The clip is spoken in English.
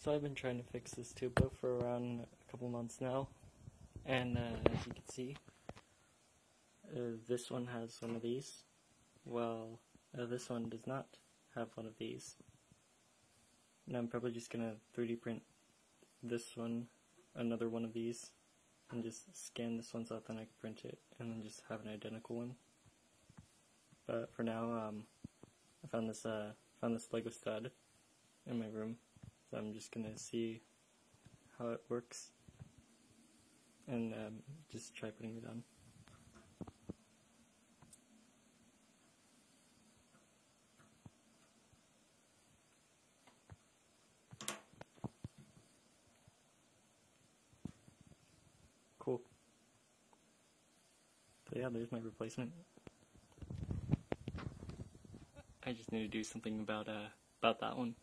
So I've been trying to fix this tuba for around a couple months now, and as you can see, this one has one of these, while this one does not have one of these. And I'm probably just gonna 3D print this one, another one of these, and just scan this one so then I can print it, and then just have an identical one. But for now, I found this Lego stud in my room, so I'm just gonna see how it works, and just try putting it on. Cool. So yeah, there's my replacement. I just need to do something about that one.